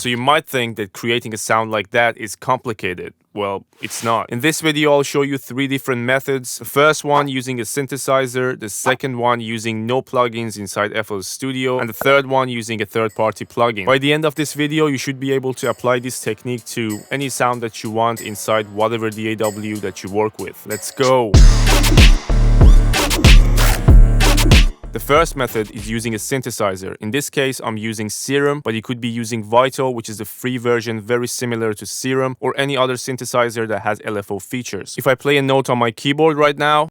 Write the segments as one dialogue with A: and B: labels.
A: So you might think that creating a sound like that is complicated. Well, it's not. In this video, I'll show you 3 different methods. The first one using a synthesizer, the second one using no plugins inside FL Studio, and the third one using a third-party plugin. By the end of this video, you should be able to apply this technique to any sound that you want inside whatever DAW that you work with. Let's go! The first method is using a synthesizer. In this case, I'm using Serum, but you could be using Vital, which is the free version very similar to Serum, or any other synthesizer that has LFO features. If I play a note on my keyboard right now,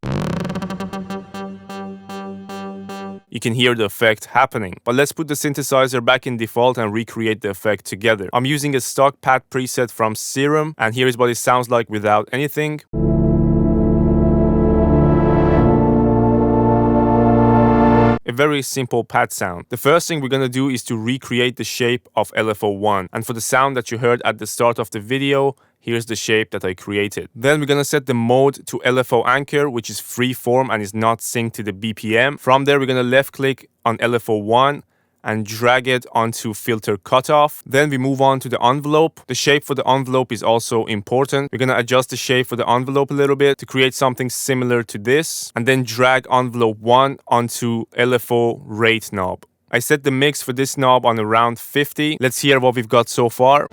A: you can hear the effect happening. But let's put the synthesizer back in default and recreate the effect together. I'm using a stock pad preset from Serum, and here is what it sounds like without anything. A very simple pad sound. The first thing we're gonna do is to recreate the shape of LFO1. And for the sound that you heard at the start of the video, here's the shape that I created. Then we're gonna set the mode to LFO anchor, which is free form and is not synced to the BPM. From there, we're gonna left click on LFO1 and drag it onto filter cutoff. Then we move on to the envelope. The shape for the envelope is also important. We're gonna adjust the shape for the envelope a little bit to create something similar to this, and then drag envelope 1 onto LFO rate knob. I set the mix for this knob on around 50. Let's hear what we've got so far.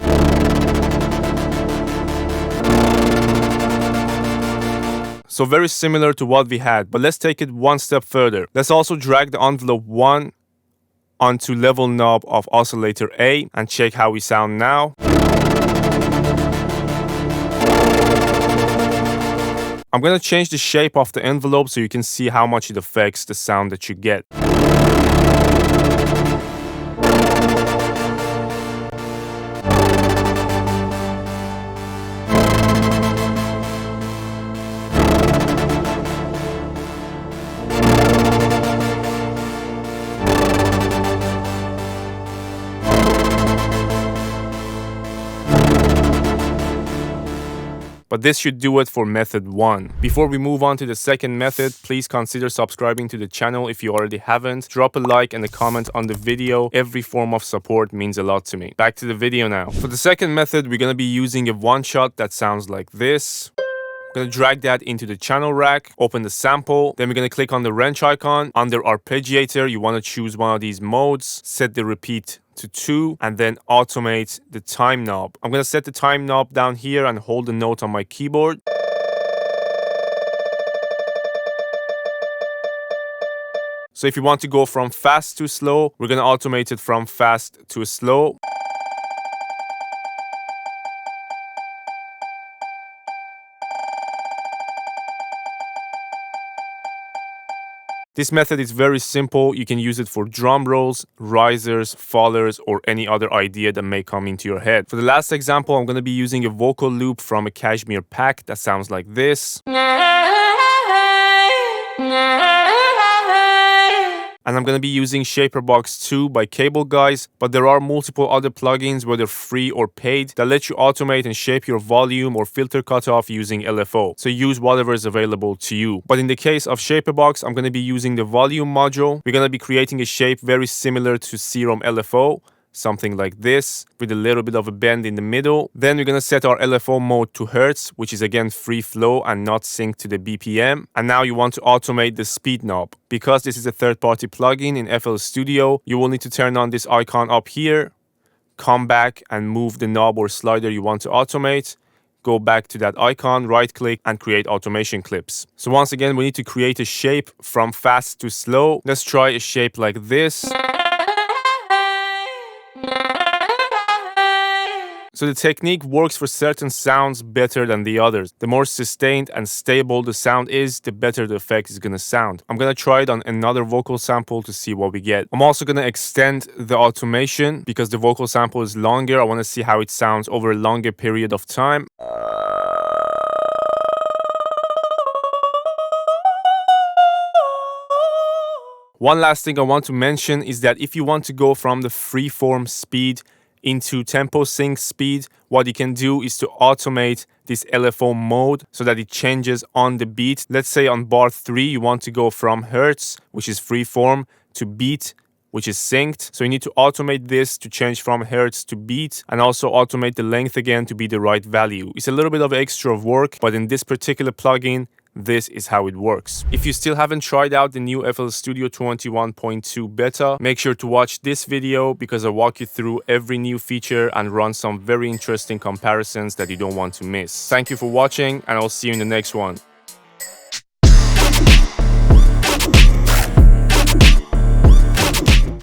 A: So very similar to what we had, but let's take it one step further. Let's also drag the envelope 1 onto level knob of oscillator A and check how we sound now. I'm gonna change the shape of the envelope so you can see how much it affects the sound that you get. But this should do it for method 1. Before we move on to the second method, please consider subscribing to the channel if you already haven't. Drop a like and a comment on the video. Every form of support means a lot to me. Back to the video now. For the second method, we're gonna be using a one-shot that sounds like this. I'm gonna drag that into the channel rack, open the sample, then we're gonna click on the wrench icon. Under arpeggiator, you wanna choose one of these modes, set the repeat to 2, and then automate the time knob. I'm gonna set the time knob down here and hold the note on my keyboard. So if you want to go from fast to slow, we're gonna automate it from fast to slow. This method is very simple. You can use it for drum rolls, risers, fallers, or any other idea that may come into your head. For the last example, I'm going to be using a vocal loop from a Cashmere pack that sounds like this. And I'm going to be using Shaperbox 2 by Cable Guys, but there are multiple other plugins, whether free or paid, that let you automate and shape your volume or filter cutoff using LFO. So use whatever is available to you. But in the case of Shaperbox, I'm going to be using the volume module. We're going to be creating a shape very similar to Serum LFO. Something like this, with a little bit of a bend in the middle. Then we're gonna set our LFO mode to Hertz, which is again free flow and not synced to the BPM. And now you want to automate the speed knob. Because this is a third-party plugin in FL Studio, you will need to turn on this icon up here, come back and move the knob or slider you want to automate. Go back to that icon, right-click, and create automation clips. So once again, we need to create a shape from fast to slow. Let's try a shape like this. So the technique works for certain sounds better than the others. The more sustained and stable the sound is, the better the effect is gonna sound. I'm gonna try it on another vocal sample to see what we get. I'm also gonna extend the automation because the vocal sample is longer. I wanna see how it sounds over a longer period of time. One last thing I want to mention is that if you want to go from the freeform speed into tempo sync speed, what you can do is to automate this LFO mode so that it changes on the beat. Let's say on bar 3 you want to go from Hertz, which is freeform, to beat, which is synced. So you need to automate this to change from hertz to beat, and also automate the length again to be the right value. It's a little bit of extra work, but in this particular plugin, this is how it works. If you still haven't tried out the new FL Studio 21.2 beta, make sure to watch this video because I walk you through every new feature and run some very interesting comparisons that you don't want to miss. Thank you for watching, and I'll see you in the next one.